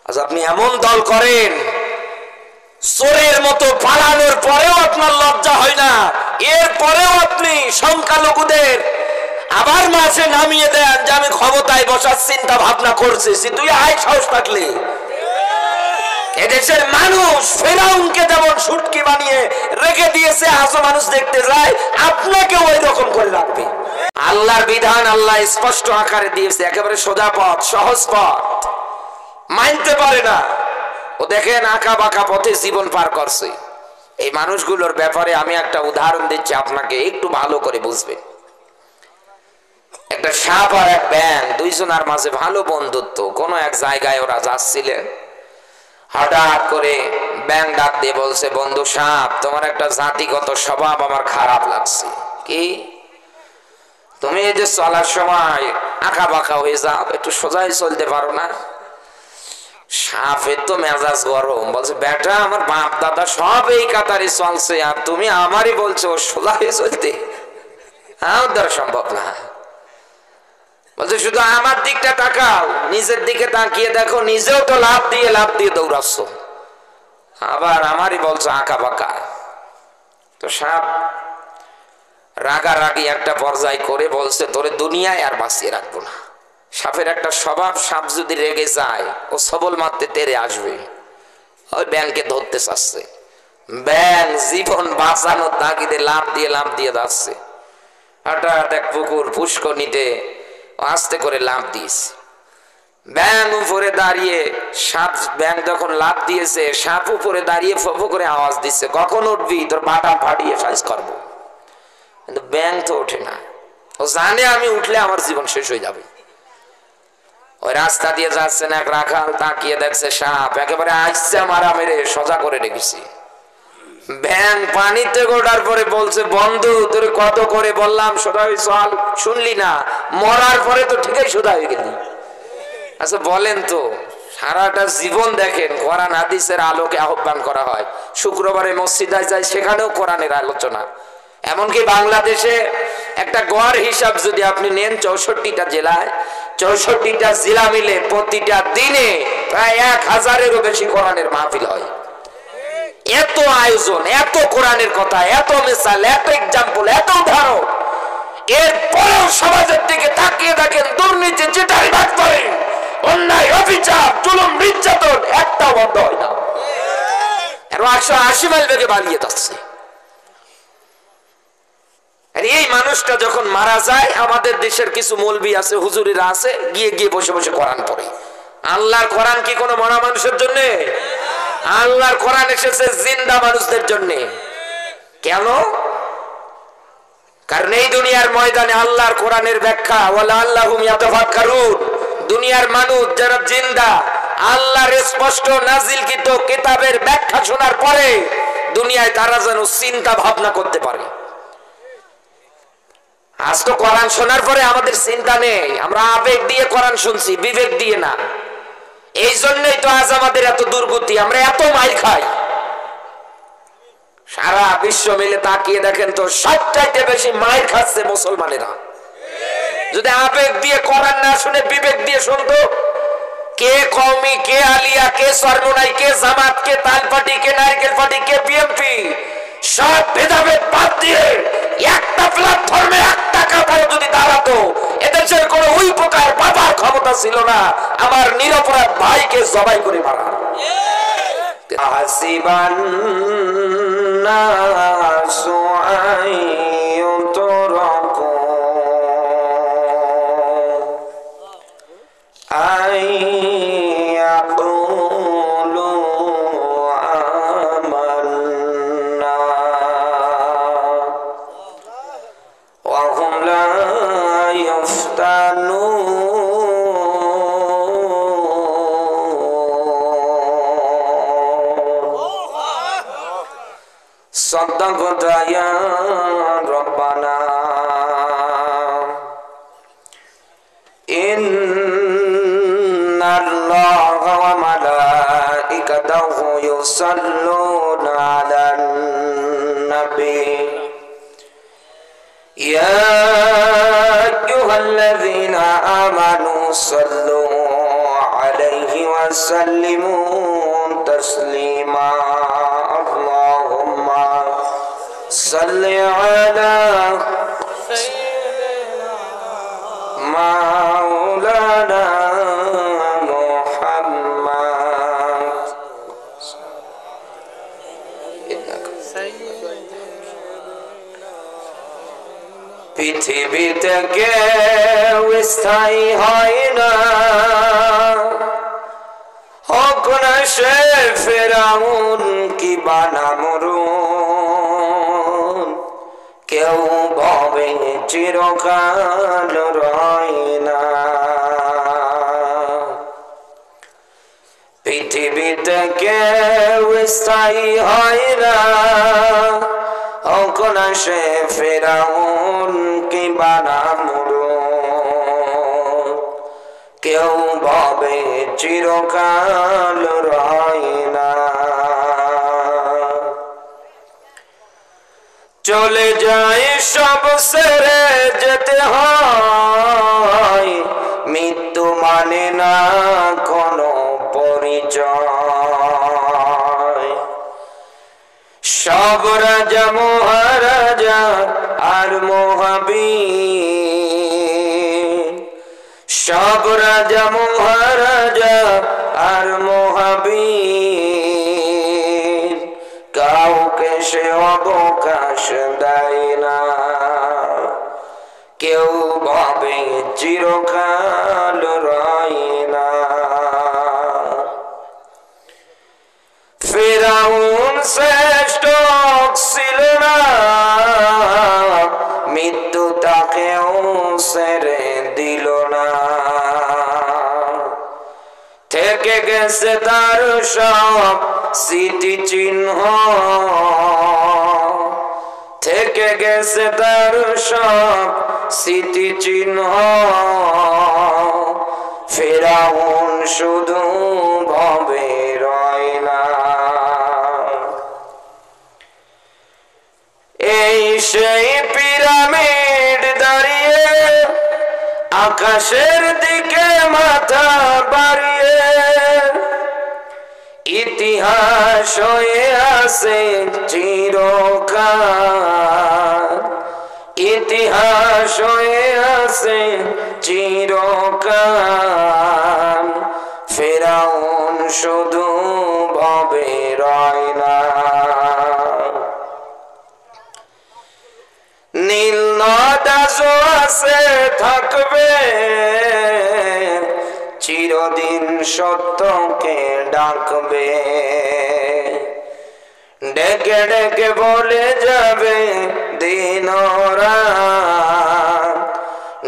আজ আপনি এমন দল করেন, চোরের মতো পালানোর পরেও আপনার লজ্জা হয় না, এরপরেও আপনি সংখ্যালঘুদের আবার মাঝে নামিয়ে দেন যে আমি ক্ষমতায় বসার চিন্তা ভাবনা করছি। তুই আয় সাহস থাকলে। এদেশের মানুষ ফেরাউনকে যেমন সুটকি বানিয়ে রেখে দিয়েছে, আজও মানুষ দেখতে যায়, আপনাকে ওই রকম করে রাখবে। আল্লাহর বিধান আল্লাহ স্পষ্ট আকারে দিয়েছে, একেবারে সোজা পথ, সহজ পথ, মানতে পারে না। ও দেখেন আঁকা বাঁকা পথে জীবন পার করছে। এই মানুষগুলোর ব্যাপারে আমি একটা উদাহরণ দিচ্ছি, আপনাকে একটু ভালো করে বুঝবেন। একটা সাপ আর এক ব্যাঙ, দুইজনের মাঝে ভালো বন্ধুত্ব। কোন এক জায়গায় ওরা যাচ্ছিলেন, হঠাৎ করে ব্যাঙ ডাক দিয়ে বলছে, বন্ধু সাপ, তোমার একটা জাতিগত স্বভাব আমার খারাপ লাগছে। কি? তুমি এই যে চলার সময় আঁকা বাঁকা হয়ে যাও, একটু সোজাই চলতে পারো না? সাপের তো মেজাজ গরম, বলছে বেটা আমার বাপ দাদা সব এই কাতারে চলছে, আর তুমি আমারই বলছো সোজা হয়ে চলতে? আমার দ্বারা সম্ভব না। বলছে শুধু আমার দিকটা তাকাও, নিজের দিকে তাকিয়ে দেখো, নিজেও তো লাভ দিয়ে দৌড়াচ্ছ, আবার আমারই বলছো আঁকা বাঁকা। তো সাপ রাগারাগি একটা পর্যায় করে বলছে, তোরে দুনিয়ায় আর বাঁচিয়ে রাখবো না। সাপের একটা স্বভাব, সাপ যদি রেগে যায় ও সবল মারতে তেরে আসবে। ওই ব্যাঙকে ধরতে চাচ্ছে, ব্যাঙ জীবন বাঁচানোর তাগিদে লাভ দিয়ে যাচ্ছে। হঠাৎ এক পুকুর পুষ্করণীতে আস্তে করে লাভ দিয়েছে। ব্যাঙ উপরে দাঁড়িয়ে, সাপ ব্যাঙ যখন লাভ দিয়েছে, সাপ উপরে দাঁড়িয়ে ফো করে আওয়াজ দিচ্ছে, কখন উঠবি, তোর বাটা ফাটিয়ে সাইজ করবো। কিন্তু ব্যাঙ তো ওঠে না, ও জানে আমি উঠলে আমার জীবন শেষ হয়ে যাবে। ওই রাস্তা দিয়ে যাচ্ছেন, এক রাখাল তাকিয়ে দেখছে সাপ একেবারে আসছে মারা মেরে সোজা করে রেখেছি। ব্যাঙ পানিতে গোটার পরে বলছে, বন্ধু তোর কত করে বললাম সোজা হয়ে চল, শুনলি না? মরার পরে তো ঠিকই সোজা হয়ে গেলি। আচ্ছা বলেন তো, সারাটা জীবন দেখেন কোরআন হাদিসের আলোকে আহ্বান করা হয়, শুক্রবারে মসজিদে যায় সেখানেও কোরআনের আলোচনা। এমনকি বাংলাদেশে একটা গড় হিসাব যদি আপনি নেন, 64টা জেলায়, 64টা জেলা মিলে প্রতিটা দিনে প্রায় 1000-এরও বেশি কোরআনের মাহফিল হয়। এত আয়োজন, এত কোরআনের কথা, এত মিসাল, এত এক্সাম্পল, এত উদাহরণ, এরপরেও সমাজের দিকে তাকিয়ে দেখেন দুর্নীতি, চিটারি বাটপারি, অন্যায়, অবিচার, জুলুম, নির্যাতন একটাও বন্ধ হয় না। 180 মাইল বেগে বাড়িয়ে যাচ্ছে। এই মানুষটা যখন মারা যায়, আমাদের দেশের কিছু মৌলবি আছে, হুজুরিরা আছে, গিয়ে বসে বসে কোরআন পড়ে। আল্লাহর কোরআন কি কোনো মরা মানুষের জন্য? আল্লাহর কোরআন এসেছে জিন্দা মানুষদের জন্য। কেন? কারণ এই দুনিয়ার ময়দানে আল্লাহর কোরআনের ব্যাখ্যা, ওয়ালা আল্লাহুম ইয়াতাফাক্কারুন, দুনিয়ার মানুষ যারা জিন্দা আল্লাহর স্পষ্ট নাজিলকৃত কিতাবের ব্যাখ্যা শোনার পরে দুনিয়ায় তারা যেন চিন্তা ভাবনা করতে পারে। আজ তো কোরআন শোনার পরে আমাদের চিন্তা নেই, আমরা আবেগ দিয়ে কোরআন শুনছি, বিবেক দিয়ে না। এই জন্যই তো আজ আমাদের এত দুর্গতি, আমরা এত মাইর খাই। সারা বিশ্ব মিলে তাকিয়ে দেখেন তো, সবচাইতে বেশি মাইর খাচ্ছে মুসলমানেরা। যদি আবেগ দিয়ে কোরআন না শুনে বিবেক দিয়ে শুনতো, কে কওমি, কে আলিয়া, কে সরমুনাই, কে জামাত, কে তালপাটি, কে নারকেল পার্টি, কে বিএনপি, সব ভেদাভেদ বাদ দিয়ে একটা প্ল্যাটফর্মে একটা কথায় যদি দাঁড়াতো, এদেশের কোন ওই প্রকার বাবার ক্ষমতা ছিল না আমার নিরপরাধ ভাইকে জবাই করে মারার। হাসিবান নাসু আইয়ুতরাকু আইয়াকুলু আমান্না ওয়া হুম লা ইফতানুন। সাদাকাতা ইয়া রাব্বানা ইন্নাল্লাহা ওয়া মালাইকাতাহু ইউসাল্লুনা আলান নবী ইয়া আইয়ুহাল্লাযীনা আমানু সাল্লু আলাইহি ওয়া وسلموا تسليما اللهم صل على سيدنا مولانا محمد পৃথিবীতে কেউ স্থায়ী হয় না, হোক না সে ফেরাউন কি বানামরুন, কেউ ভবে চিরকাল রয় না। পৃথিবীতে কেউ স্থায়ী হয় না, হোক না সে ফেরাউন কি বানামরুন, কেউ ভবে চিরকাল রয় না। চলে যায় সব ছেড়ে যেতে হয়, মৃত্যু মানে না কোনো পরিচয়। সব রাজা মহারাজা আর মহাবীর, সব রাজা মহারাজা আর মহাবীর, কাউকে সে অবকাশ দেয় না, কেউ ভাবে চিরকাল রয় না। ফেরাউন শ্রেষ্ঠ ছিল না, মৃত্যু তাকেও ছেড়ে দিল না। থেকে গেছে তার সব স্মৃতি চিহ্ন, থেকে গেছে তার সব স্মৃতি চিহ্ন। ফেরাউন শুধু ভবে রয় না। এই সেই পিরামিড দাঁড়িয়ে আকাশের দিকে মাথা বাড়িয়ে, ইতিহাস হয়ে আছে চিরকাল, ইতিহাস হয়ে আছে চিরকাল। ফেরাউন শুধু ভবে রয় না। নীল নদ আছে থাকবে, চিরদিন সত্যকে ডাকবে, ডেকে ডেকে বলে যাবে দিন রাত,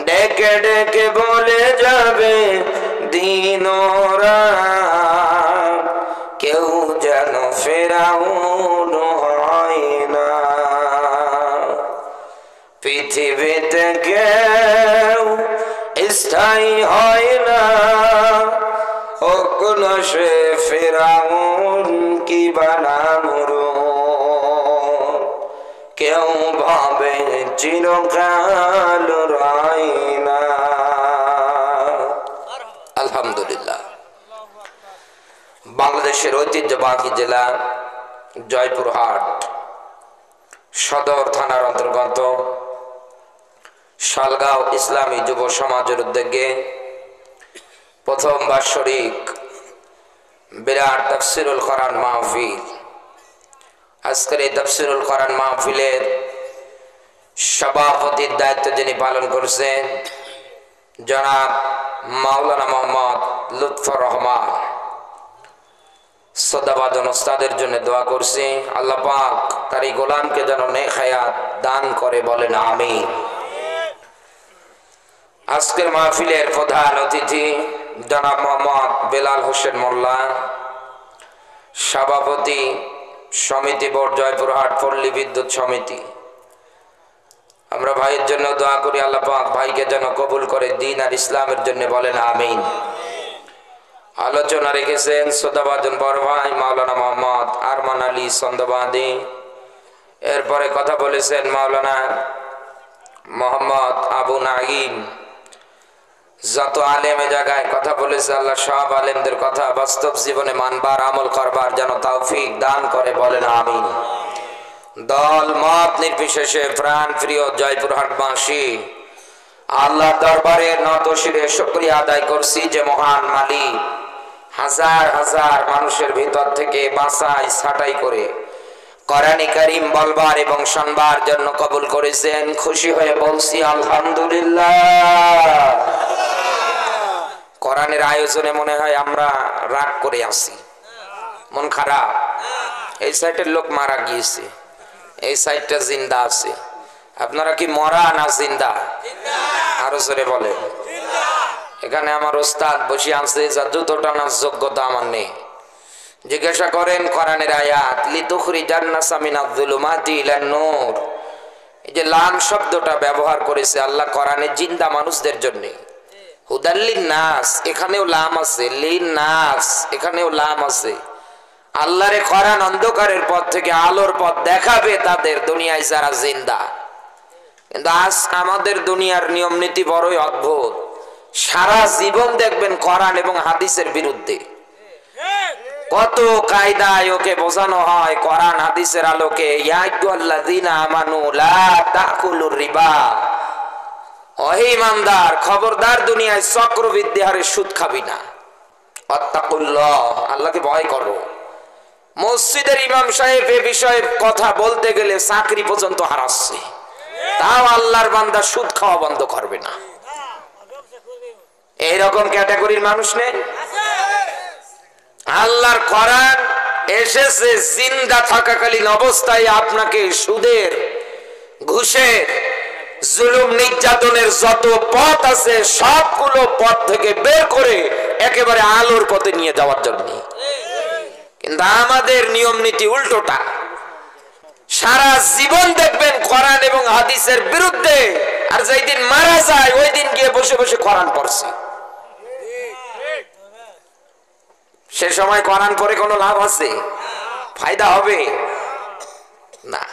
ডেকে ডেকে বলে যাবে দিন রাত। কেউ যেন ফেরাউন হয় না। পৃথিবীতে কেউ স্থায়ী হয় না, হোক না সে ফেরাউন কি বানামরুন, কেউ ভাবে চিরকাল রয় না। আলহামদুলিল্লাহ। বাংলাদেশের ঐতিহ্যবাহী জেলা জয়পুরহাট সদর থানার অন্তর্গত শালগাঁও ইসলামী যুব সমাজের উদ্যোগে প্রথম বাৎসরিক বিরাট তাফসিরুল কোরআন মাহফিল। আজকের এই তাফসিরুল কোরআন মাহফিলের সভাপতির দায়িত্ব যিনি পালন করছেন জনাব মাওলানা মোহাম্মদ লুৎফর রহমান, শ্রদ্ধাভাজন ওস্তাদের জন্য দোয়া করছি, আল্লাহ পাক তার এই গোলামকে যেন নেক হায়াত দান করে, বলেন আমিন। আজকের মাহফিলের প্রধান অতিথি জনাব মোহাম্মদ বেলাল হোসেন মোল্লা, সভাপতি সমিতি বোর্ড জয়পুরহাট পল্লী বিদ্যুৎ সমিতি। আমরা ভাইয়ের জন্য দোয়া করি, আল্লাহ পাক ভাইকে যেন কবুল করে দিন আর ইসলামের জন্য, বলেন আমিন। আলোচনা রেখেছেন শ্রদ্ধাভাজন বড় ভাই মাওলানা মোহাম্মদ আরমান আলী সন্দবাদী। এরপরে কথা বলেছেন মাওলানা মোহাম্মদ আবু নাঈম, যত আলেমে জায়গায় কথা বলেছে আল্লাহ সব আলেমদের কথা বাস্তব জীবনে মানবার আমল করবার যেন তৌফিক দান করে, বলেন আমিন। দল মত নির্বিশেষে প্রাণ প্রিয় জয়পুরহাটবাসী আল্লাহ দরবারে নত শিরে শুকরিয়া আদায় করছি যে মহান মালিক হাজার হাজার মানুষের ভিতর থেকে বাছাই ছাঁটাই করে কোরআন কারীম বলবার এবং শুনবার জন্য কবুল করেছেন। খুশি হয়ে বলছি আলহামদুলিল্লাহ। কোরআনের আয়োজনে মনে হয় আমরা রাগ করে আছি, মন খারাপ। এই সাইডের লোক মারা গিয়েছে, এই সাইডটা জিন্দা আছে। আপনারা কি মরা না জিন্দা? আরো জোরে বলে। এখানে আমার ওস্তাদ বসে আছে, যা জুতো টানার যোগ্যতা আমার নেই। জিজ্ঞাসা করেন কোরআনের আয়াত লিতুখরিজান নাসা মিনাজ যুলুমাতি ইলান নূর, এই যে লাম শব্দটা ব্যবহার করেছে আল্লাহ কোরআনে জিন্দা মানুষদের জন্য। হুদাল্লিন নাস, এখানেও লাম আছে, লিন নাস এখানেও লাম আছে। আল্লাহরে কোরআন অন্ধকারের পথ থেকে আলোর পথ দেখাবে তাদের, দুনিয়ায় যারা জিন্দা। কিন্তু আজ আমাদের দুনিয়ার নিয়ম নীতি বড়ই অদ্ভুত। সারা জীবন দেখবেন কোরআন এবং হাদিসের বিরুদ্ধে। কত কায়দায় ওকে বোঝানো হয় কোরআন হাদিসের আলোকে, ইয়া আইয়ুহাল্লাযীনা আমানু লা তাকুলুর রিবা, ওহে ঈমানদার খবরদার দুনিয়ায় চক্রবৃদ্ধি হারে সুদ খাবি না। ওয়াত্তাকুল্লাহ, আল্লাহকে ভয় করো। মসজিদের ইমাম সাহেব এ বিষয়ে কথা বলতে গেলে চাকরি পর্যন্ত হারাচ্ছে, তাও আল্লাহর বান্দা সুদ খাওয়া বন্ধ করবে না। এইরকম ক্যাটাগরির মানুষ নেই। আল্লাহর কোরআন এসেছে জিন্দা থাকাকালীন অবস্থায় আপনাকে সুদের, ঘুষের, জুলুম নির্যাতনের যত পথ আছে সবগুলো পথ থেকে বের করে একেবারে আলোর পথে নিয়ে যাওয়ার জন্য। কিন্তু আমাদের নিয়ম নীতি উল্টোটা। সারা জীবন দেখবেন কোরআন এবং হাদিসের বিরুদ্ধে, আর যেই দিন মারা যায় ওই দিন গিয়ে বসে বসে কোরআন পড়ছে। সে সময় কোরআন পড়ে কোনো লাভ আছে? ফায়দা হবে না।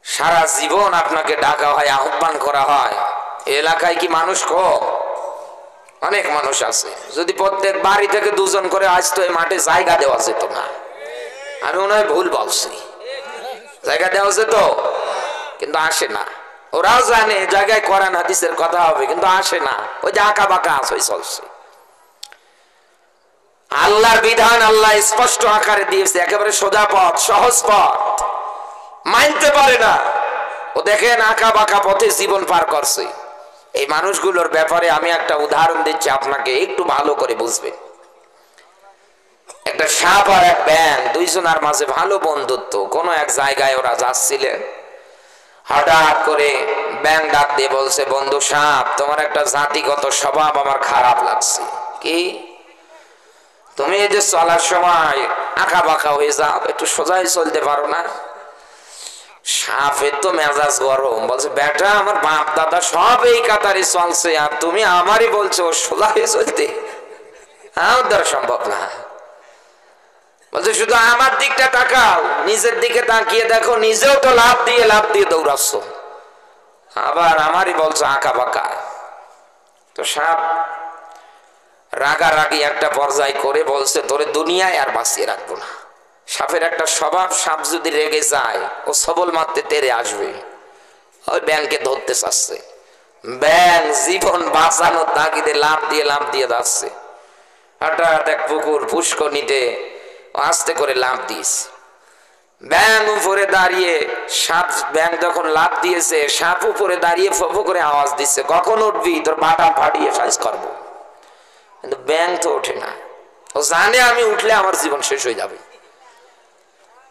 সারা জীবন আপনাকে ডাকা হয়, আহ্বান করা হয়। এলাকায় কি মানুষ কম? অনেক মানুষ আছে। যদি প্রত্যেক বাড়ি থেকে দুজন করে আসতো এই মাঠে জায়গা দেওয়া যেত না। আমি মনে হয় ভুল বলছি, জায়গা দেওয়া যেত, কিন্তু আসে না। ওরাও জানে জায়গায় কোরআন হাদিসের কথা হবে, কিন্তু আসে না। ওই যে আঁকা বাঁকা আসই চলছে। আল্লাহর বিধান আল্লাহ স্পষ্ট আকারে দিয়েছে, একেবারে সোজা পথ, সহজ পথ, মানতে পারে না। ও দেখেন আঁকা বাঁকা পথে জীবন পার করছে। এই মানুষগুলোর ব্যাপারে আমি একটা উদাহরণ দিচ্ছি আপনাকে, একটু ভালো করে বুঝবেন। একটা সাপ আর এক ব্যাঙ, দুইজনের মাঝে ভালো বন্ধুত্ব। কোন এক জায়গায় ওরা যাচ্ছিলেন, হঠাৎ করে ব্যাঙ ডাক দিয়ে বলছে, বন্ধু সাপ, তোমার একটা জাতিগত স্বভাব আমার খারাপ লাগছে। কি? তুমি এই যে চলার সময় আঁকা বাঁকা হয়ে যাও, একটু সোজাই চলতে পারো না? সাপের তো মেজাজ গরম, বলছে বেটা আমার বাপ দাদা সব এই কাতারে চলছে, আর তুমি আমারই বলছো সোজা হয়ে চলতে? আমার দ্বারা সম্ভব না। বলছে শুধু আমার দিকটা তাকাও, নিজের দিকে তাকিয়ে দেখো, নিজেও তো লাভ দিয়ে দৌড়াচ্ছ, আবার আমারই বলছো আঁকা বাঁকা। তো সাপ রাগারাগি একটা পর্যায় করে বলছে, তোরে দুনিয়ায় আর বাঁচিয়ে রাখবো না। সাপের একটা স্বভাব, সাপ যদি রেগে যায় ও সবল মারতে তেরে আসবে। ওই ব্যাঙকে ধরতে চাচ্ছে, ব্যাঙ জীবন বাঁচানোর তাগিদে লাভ দিয়ে যাচ্ছে। হঠাৎ এক পুকুর পুষ্করণীতে আস্তে করে লাভ দিয়েছে। ব্যাঙ উপরে দাঁড়িয়ে, সাপ ব্যাঙ যখন লাভ দিয়েছে, সাপ উপরে দাঁড়িয়ে ফো করে আওয়াজ দিচ্ছে, কখন উঠবি, তোর বাটা ফাটিয়ে সাইজ করবো। কিন্তু ব্যাঙ তো ওঠে না। ও জানে আমি উঠলে আমার জীবন শেষ হয়ে যাবে।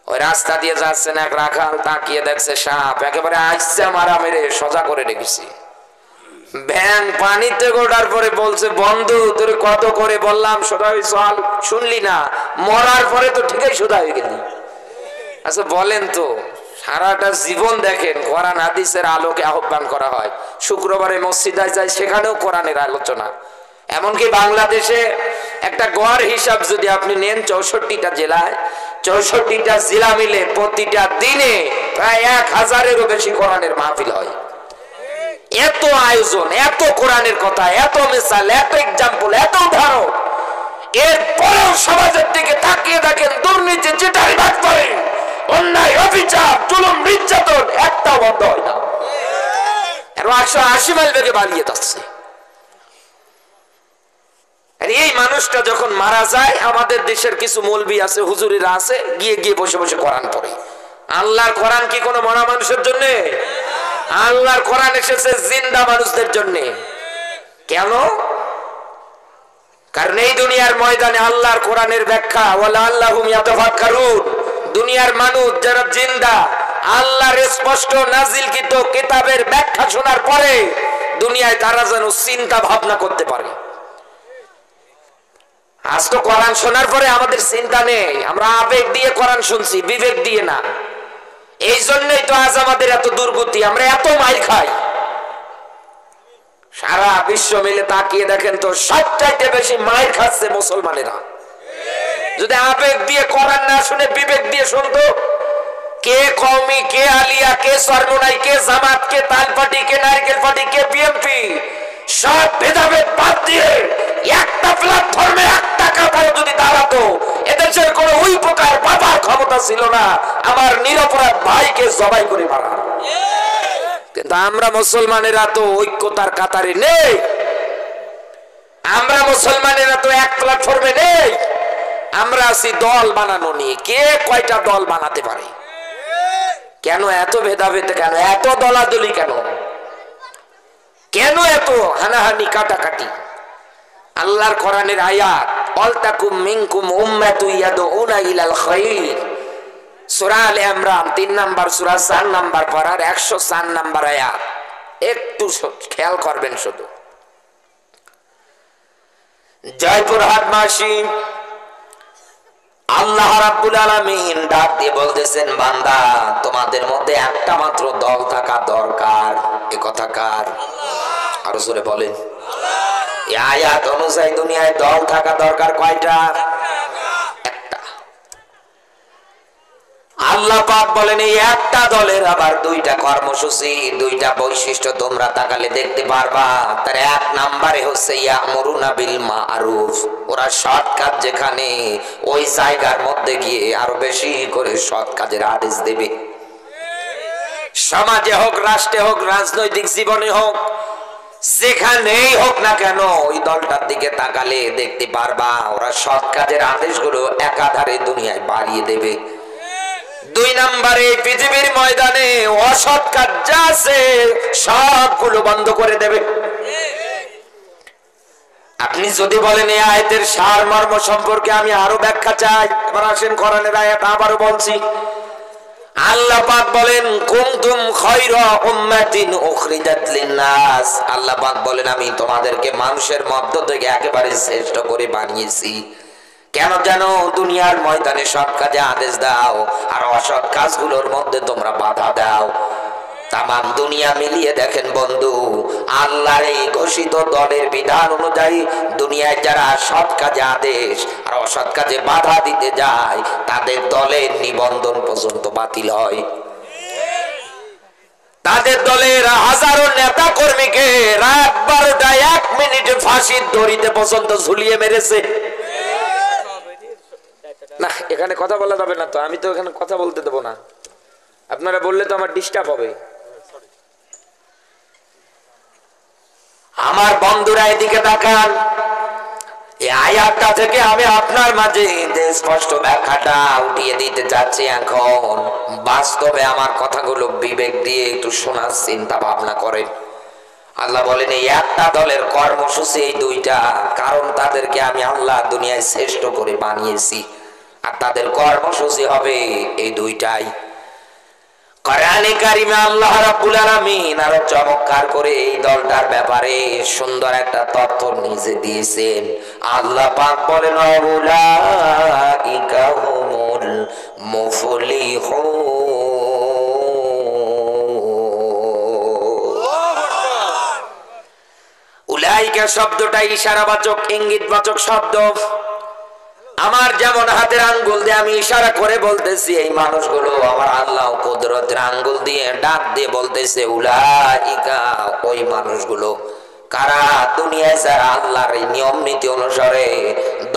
ওই রাস্তা দিয়ে যাচ্ছেন এক রাখাল, তাকিয়ে দেখছে সাপ একেবারে আইসা মারা মেরে সোজা করে রেখেছি। ব্যাঙ পানিতে গোটার পরে বলছে, বন্ধু তোর কত করে বললাম সোজা হয়ে চল, শুনলি না? মরার পরে তো ঠিকই সোজা হয়ে গেলি। আচ্ছা বলেন তো, সারাটা জীবন দেখেন কোরআন হাদিসের আলোকে আহ্বান করা হয়। শুক্রবারে মসজিদে যায়, সেখানেও কোরআনের আলোচনা। এমনকি বাংলাদেশে একটা গড় হিসাব যদি আপনি নেন, 64টা জেলায়, 64টা জেলা মিলে প্রতিটা দিনে প্রায় 1000-এরও বেশি কোরআনের মাহফিল হয়। এত আয়োজন, এত কোরআনের কথা, এত মিসাল, এত এক্সাম্পল, এত উদাহরণ, এরপরেও সমাজের দিকে তাকিয়ে দেখেন দুর্নীতি, চিটারি বাটপারি, অন্যায়, অবিচার, জুলুম, নির্যাতন একটাও বন্ধ হয় না। 180 মাইল বেগে বাড়িয়ে যাচ্ছে। এই মানুষটা যখন মারা যায়, আমাদের দেশের কিছু মৌলবি আছে, হুজুরিরা আছে, গিয়ে গিয়ে বসে বসে কোরআন পড়ে। আল্লাহর কোরআন কি কোনো মরা মানুষের জন্য? আল্লাহর কোরআন এসেছে জিন্দা মানুষদের জন্য। কেন? কারণ এই দুনিয়ার ময়দানে আল্লাহর কোরআনের ব্যাখ্যা, ওয়ালা আল্লাহুম ইয়াতাফাক্কারুন, দুনিয়ার মানুষ যারা জিন্দা আল্লাহর স্পষ্ট নাজিলকৃত কিতাবের ব্যাখ্যা শোনার পরে দুনিয়ায় তারা যেন চিন্তা ভাবনা করতে পারে। আজ তো কোরআন শোনার পরে আমাদের চিন্তা নেই, আমরা আবেগ দিয়ে কোরআন শুনছি, বিবেক দিয়ে না। এই জন্যই তো আজ আমাদের এত দুর্গতি, আমরা এত মাইর খাই। সারা বিশ্ব মিলে তাকিয়ে দেখেন তো, সবচাইতে বেশি মাইর খাচ্ছে মুসলমানেরা। যদি আবেগ দিয়ে কোরআন না শুনে বিবেক দিয়ে শুনতো, কে কওমি, কে আলিয়া, কে সরমনাই, কে জামাত, কে তাল পার্টি, কে নারকেল পার্টি, কে বিএনপি, সব ভেদাভেদ বাদ দিয়ে একটা প্ল্যাটফর্মে একটা কাতারে যদি দাঁড়াতো, এদেশের কোন ওই প্রকার বাবার ক্ষমতা ছিল না আমার নিরপরাধ ভাইকে জবাই করে মারা। কিন্তু আমরা মুসলমানেরা তো ঐক্যতার কাতারে নেই, আমরা মুসলমানেরা তো এক প্ল্যাটফর্মে নেই। আমরা আছি দল বানানো নিয়ে, কে কয়টা দল বানাতে পারে। কেন এত ভেদাভেদ, কেন এত দলাদলি, কেন কেন এত হানাহানি, কাটাকাটি? আল্লাহর কোরআনের আয়াত, ওয়ালতাকুম মিনকুম উম্মাতুন ইয়াদউনা ইলাল খায়র, সূরা আলে ইমরান 3 নাম্বার সূরা 4 নাম্বার পারার 104 নাম্বার আয়াত। একটু খেয়াল করবেন শুধু। জয়পুরহাট মাসি আল্লাহ রাব্বুল আলামিন ডাক দিয়ে বলতেছেন, বান্দা তোমাদের মধ্যে একটা মাত্র দল থাকা দরকার। এ কথা কার? আরো জোরে বলেন। এই আয়াত অনুযায়ী দুনিয়ায় দল থাকা দরকার কয়টা? একটা। আল্লাহ পাক বলেন এই একটা দলের আবার দুইটা কর্মসূচি, দুইটা বৈশিষ্ট্য তোমরা তাকালে দেখতে পারবা। তার এক নম্বরে হচ্ছে ইয়ামুরুনা বিল মারুফ, ওরা সৎ কাজ যেখানে, ওই জায়গার মধ্যে গিয়ে আরো বেশি করে সৎ কাজের আদেশ দেবে। সমাজে হোক, রাষ্ট্রে হোক, রাজনৈতিক জীবনে হোক, যেখানেই হোক না কেন, ওই দলটার দিকে তাকালে দেখতে পারবা ওরা সৎ কাজের আদেশগুলো একাধারে দুনিয়ায় বাড়িয়ে দেবে। 2 নম্বরে পৃথিবীর ময়দানে অসৎ কাজ যা আছে সবগুলো বন্ধ করে দেবে। আপনি যদি বলেন এই আয়াতের সারমর্ম সম্পর্কে আমি আরো ব্যাখ্যা চাই, এবার আসেন কোরআনের আয়াত আবারও বলছি। আল্লাহ পাক বলেন কুনতুম খায়রা উম্মাতিন উখরিজাত লিন-নাস, আল্লাহ পাক বলেন আমি তোমাদেরকে মানুষের মধ্য থেকে একেবারে শ্রেষ্ঠ করে বানিয়েছি। কেন জানো? দুনিয়ার ময়দানে সৎ কাজে আদেশ দাও আর অসৎ কাজগুলোর মধ্যে তোমরা বাধা দাও। তামাম দুনিয়া মিলিয়ে দেখেন বন্ধু, আল্লাহর এই ঘোষিত দলের বিধান অনুযায়ী দুনিয়ায় যারা সৎ কাজে আদেশ আর অসৎ কাজে বাধা দিতে যায়, তাদের দলের নিবন্ধন পর্যন্ত বাতিল হয়। তাদের দলের হাজারো নেতা কর্মীকে রাত 12টায় 1 মিনিটে ফাঁসির দড়িতে পর্যন্ত ঝুলিয়ে মেরেছে। না, এখানে কথা বলা যাবে না তো, আমি তো এখানে কথা বলতে দেবো না, আপনারা বললে তো আমার ডিস্টার্ব হবে। আমার বন্ধুরা এদিকে তাকান, এই আয়াতটা থেকে আমি আপনার মাঝে স্পষ্ট ব্যাখ্যাটা উঠিয়ে দিতে যাচ্ছি। এখন বাস্তবে আমার কথাগুলো বিবেক দিয়ে একটু শোনার চিন্তা ভাবনা করেন। আল্লাহ বলেন এই একটা দলের কর্মসূচি এই দুইটা, কারণ তাদেরকে আমি আল্লাহ দুনিয়ায় শ্রেষ্ঠ করে বানিয়েছি, আর তাদের কর্মসূচি হবে এই দুইটাই। কোরআনে কারিমে আল্লাহ রাব্বুল আলামিন আরো চমৎকার করে এই দলটার ব্যাপারে সুন্দর একটা তথ্য নিজে দিয়েছেন। আল্লাহ পাক বলেন উলাইকা হুমুল মুফলিহুন। উলাইকা শব্দটা ইশারাবাচক, ইঙ্গিতবাচক শব্দ। আমার যেমন হাতের আঙ্গুল দিয়ে আমি ইশারা করে বলতেছি, এই মানুষগুলো আমার আল্লাহ কুদরতের আঙ্গুল দিয়ে ডাক দিয়ে বলতেছে উলাইকা, ওই মানুষগুলো কারা দুনিয়ায় যারা আল্লাহর এই নিয়ম নীতি অনুসারে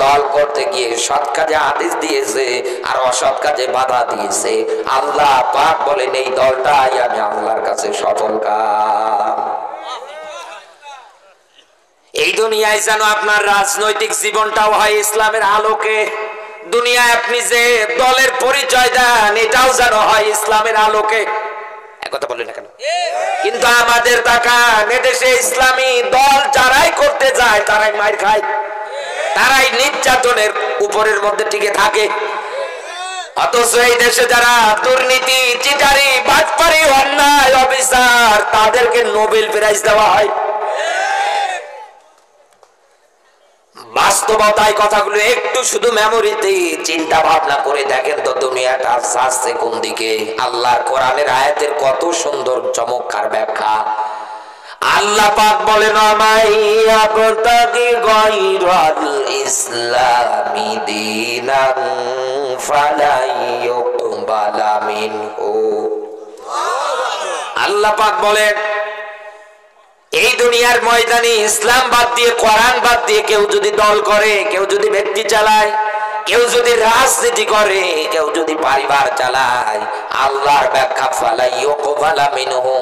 দল করতে গিয়ে সৎ কাজে আদেশ দিয়েছে আর অসৎ কাজে বাধা দিয়েছে, আল্লাহ পাক বলেন এই দলটাই আমি আল্লাহর কাছে সফল কাম। এই দুনিয়ায় যেন আপনার রাজনৈতিক জীবনটাও হয় ইসলামের আলোকে, দুনিয়ায় আপনি যে দলের পরিচয় দেন এটাও যেন হয় ইসলামের আলোকে। কথা বলেন না কেন? কিন্তু আমাদের তাকান, এদেশে ইসলামী দল যারাই করতে যায় তারাই মার খায়, তারাই নির্যাতনের উপরের মধ্যে টিকে থাকে। অথচ এই দেশে যারা দুর্নীতি, চিটারি, বাটপারি, অন্যায়, অবিচার, তাদেরকে নোবেল প্রাইজ দেওয়া হয়। বাস্তবতায় কথাগুলো একটু শুধু মেমোরিতে চিন্তা ভাবনা করে দেখেন তো দুনিয়াটা যাচ্ছে কোন দিকে। আল্লাহর কোরআনের আয়াতের কত সুন্দর চমৎকার ব্যাখ্যা। আল্লাহ পাক বলেন আমাইয়াবতাগি গায়রাল ইসলামি দীনান ফালাইয়ুকবালা মিনহু। আল্লাহ পাক বলেন এই দুনিয়ার ময়দানে ইসলাম বাদ দিয়ে, কোরআন বাদ দিয়ে কেউ যদি দল করে, কেউ যদি ব্যক্তি চালায়, কেউ যদি রাজনীতি করে, কেউ যদি পরিবার চালায়, আল্লাহর ব্যাখ্যা ফালাইয়ুকবালা মিনহু,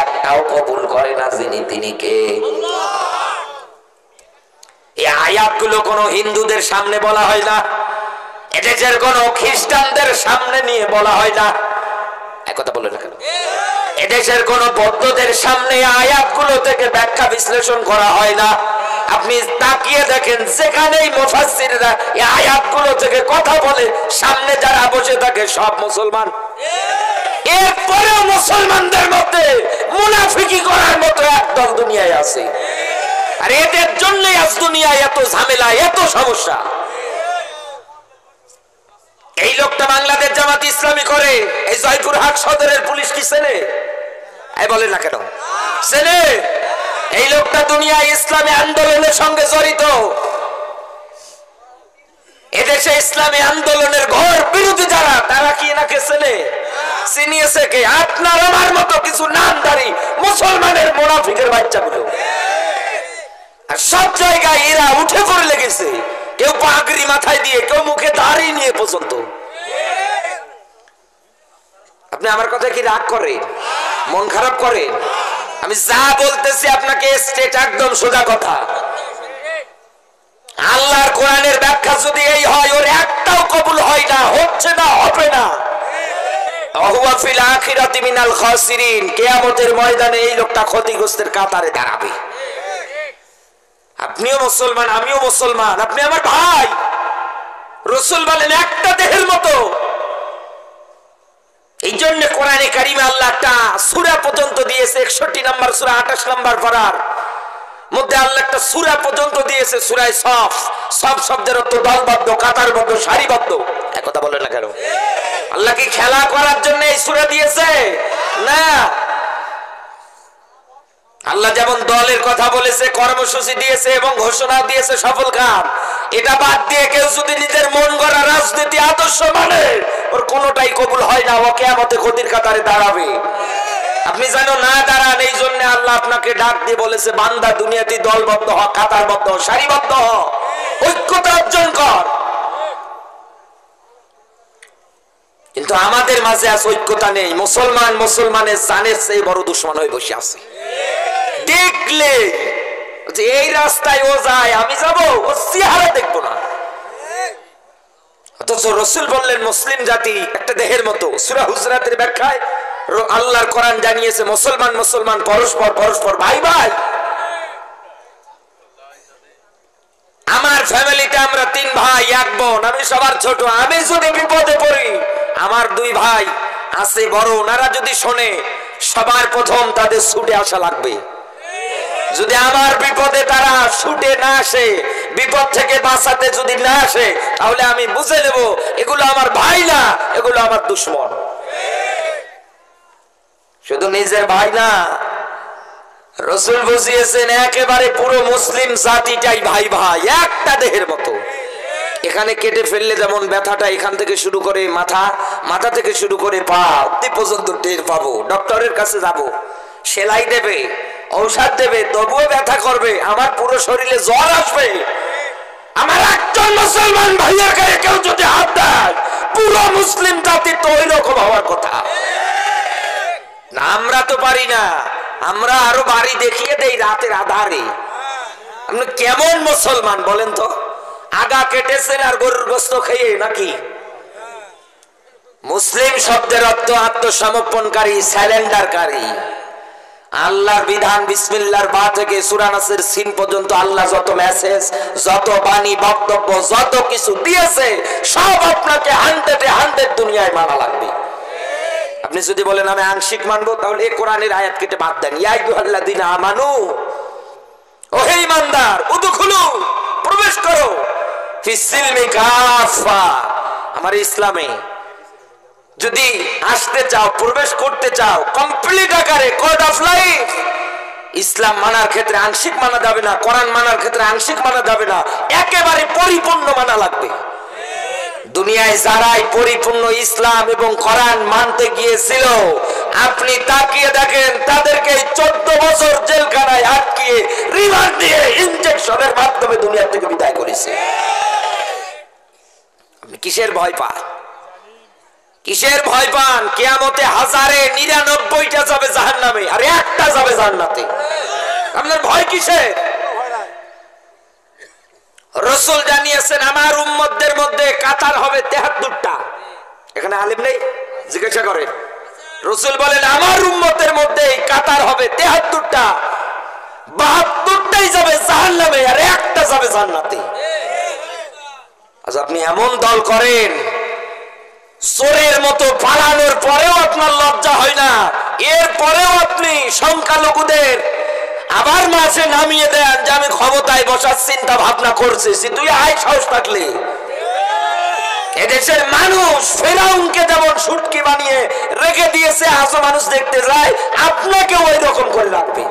একটাও কবুল করে না যিনি তিনি কে। এই আয়াতগুলো কোনো হিন্দুদের সামনে বলা হয় না, এদেশের কোনো খ্রিস্টানদের সামনে নিয়ে বলা হয় না। একথা বলে না কেন? এদেশের কোন বৌদ্ধদের সামনে আয়াতগুলো থেকে ব্যাখ্যা বিশ্লেষণ করা হয় না। আপনি তাকিয়ে দেখেন যেখানেই মুফাসসিররা এই আয়াতগুলো থেকে কথা বলে, সামনে যারা বসে থাকে সব মুসলমান। এরপরেও মুসলমানদের মধ্যে মুনাফিকি করার মতো একদল দুনিয়ায় আছে, আর এদের জন্যই আজ দুনিয়ায় এত ঝামেলা, এত সমস্যা। এই লোকটা বাংলাদেশ জামাত ইসলামী করে, এই জয়পুরহাট সদরের পুলিশ কি চেনে? বলে না কেন? চেনে? এই লোকটা দুনিয়ায় ইসলামী আন্দোলনের সঙ্গে জড়িত। এদেশে ইসলামী আন্দোলনের ঘর বিরোধী যারা, তারা কি এনাকে চেনে? চিনিয়েছে কে? আপনার আমার মতো কিছু নামধারী মুসলমানের মুনাফিকের বাচ্চাগুলো। আর সব জায়গায় এরা উঠে পড়ে লেগেছে, কেউ পাগড়ি মাথায় দিয়ে, কেউ মুখে দাড়ি নিয়ে পর্যন্ত। আপনি আমার কথা কি রাগ করেন? মন খারাপ করেন? আমি যা বলতেছি আপনাকে স্ট্রেট একদম সোজা কথা। আল্লাহর কোরআনের ব্যাখ্যা যদি এই হয়, ওর একটাও কবুল হয় না, হচ্ছে না, হবে না। ওয়া ফিল আখিরাতি মিনাল খাসিরিন, কিয়ামতের ময়দানে এই লোকটা ক্ষতিগ্রস্তের কাতারে দাঁড়াবে। আপনিও মুসলমান, আমিও মুসলমান, আপনি আমার ভাই। রাসূল বলেন একটা দেহের মতো। এই জন্য কোরআনে কারিমে আল্লাহ একটা সূরা পর্যন্ত দিয়েছে, 61 নম্বর সূরা 28 নম্বর পারার মধ্যে আল্লাহ একটা সূরা পর্যন্ত দিয়েছে, সূরা সফ। সব শব্দের অর্থ দলবদ্ধ, কাতারবদ্ধ, সারিবদ্ধ। এক কথা বলেন না কেন? আল্লাহ কি খেলা করার জন্য এই সূরা দিয়েছে? না। আল্লাহ যেমন দলের কথা বলেছে, কর্মসূচি দিয়েছে এবং ঘোষণা দিয়েছে সফল কাম, এটা বাদ দিয়ে কেউ যদি নিজের মন গড়া রাজনীতি আদর্শ মানে, ওর কোনোটাই কবুল হয় না, ও কিয়ামতে ক্ষতির কাতারে দাঁড়াবে। আপনি যেন না দাঁড়ান, এই জন্য আল্লাহ আপনাকে ডাক দিয়ে বলেছে, বান্দা দুনিয়াতে দলবদ্ধ হ, কাতারবদ্ধ হ, সারিবদ্ধ হ, ঐক্যতা অর্জন কর। কিন্তু আমাদের মাঝে আজ ঐক্যতা নেই। মুসলমান মুসলমানের জানের চেয়ে বড় দুশ্মন হয়ে বসে আছে। দেখলে যে এই রাস্তায় ও যায়, আমি যাব, ও চেহারা দেখবো না। অথচ রাসূল বললেন মুসলিম জাতি একটা দেহের মতো। সূরা হুজরাতের ব্যাখ্যায় আল্লাহর কোরআন জানিয়েছে মুসলমান মুসলমান পরস্পর পরস্পর ভাই ভাই। আমার ফ্যামিলিতে আমরা 3 ভাই 1 বোন, আমি সবার ছোট। আমি যদি বিপদে পড়ি, আমার 2 ভাই আছে বড়, ওনারা যদি শোনে, সবার প্রথম তাদের ছুটে আসা লাগবে। যদি আমার বিপদে তারা ছুটে না আসে, বিপদ থেকে বাঁচাতে যদি না আসে, তাহলে আমি বুঝে নেব এগুলো আমার ভাই না, এগুলো আমার দুশ্মন। শুধু নিজের ভাই না, রাসূল বুঝিয়েছেন একেবারে পুরো মুসলিম জাতিটাই ভাই ভাই, একটা দেহের মতো। এখানে কেটে ফেললে যেমন ব্যথাটা এখান থেকে শুরু করে মাথা, মাথা থেকে শুরু করে পা অবধি পর্যন্ত টের পাবো। ডক্টরের কাছে যাব, সেলাই দেবে, ঔষধ দেবে, তবুও ব্যথা করবে, আমার পুরো শরীরে জ্বর আসবে। আমার একজন মুসলমান ভাইয়ের গায়ে কেউ যদি হাত দেয়, পুরো মুসলিম জাতি তো ওই রকম হওয়ার কথা না। আমরা তো পারি না, আমরা আরো বাড়ি দেখিয়ে দেই রাতের আধারে। আপনি কেমন মুসলমান বলেন তো? আগা কেটেছেন আর গরুর গোস্ত খেয়ে নাকি? মুসলিম শব্দের অর্থ আত্মসমর্পণকারী, স্যালেন্ডারকারী। আল্লাহর বিধান বিসমিল্লাহর বা থেকে সূরা নাসের সিন পর্যন্ত আল্লাহ যত মেসেজ, যত বাণী, বক্তব্য, যত কিছু দিয়েছে সব আপনাকে 100 দুনিয়ায় মানা লাগবে। আপনি যদি বলেন আমি আংশিক মানবো, তাহলে এই কোরআনের আয়াত কেটে বাদ দেন। ইয়া আইয়ুহাল্লাযীনা আমানু, ও হে ঈমানদার, উদখুলু, প্রবেশ করো, ফিস-সিলমি কাফা, আমার ইসলামে যদি আসতে চাও, প্রবেশ করতে চাও কমপ্লিট আকারে, কোড অফ লাইফ। ইসলাম মানার ক্ষেত্রে আংশিক মানা যাবে না, কোরআন মানার ক্ষেত্রে আংশিক মানা যাবে না, একেবারে পরিপূর্ণ মানা লাগবে। দুনিয়ায় যারাই পরিপূর্ণ ইসলাম এবং কোরআন মানতে গিয়েছিল, আপনি তাকিয়ে দেখেন তাদেরকে 14 বছর জেলখানায় আটকিয়ে রিমান্ড দিয়ে ইনজেকশনের মাধ্যমে দুনিয়া থেকে বিদায় করেছে। আপনি কিসের ভয় পান? কিসের ভয় পান? কিয়ামতে 1099টা যাবে জাহান্নামে আর একটা যাবে জান্নাতে। আপনার ভয় কিসের? রাসূল জানিয়েছেন আমার উম্মতদের মধ্যে কাতার হবে 73টা। এখানে আলেম নেই, জিজ্ঞাসা করেন। রাসূল বলেন আমার উম্মতের মধ্যে কাতার হবে 73টা, 72টাই যাবে জাহান্নামে আর একটা যাবে জান্নাতে। আজ আপনি এমন দল করেন, চোরের মতো পালানোর পরেও আপনার লজ্জা হয় না, এর পরেও আপনি সংখ্যালঘুদের আবার মাঝে নামিয়ে দেন যে আমি ক্ষমতায় বসার চিন্তা ভাবনা করছি। তুই আয়, সাহস থাকলে। এদেশের মানুষ ফেরাউনকে যেমন সুটকি বানিয়ে রেখে দিয়েছে, আজও মানুষ দেখতে যায়, আপনাকে ওই রকম করে রাখবে।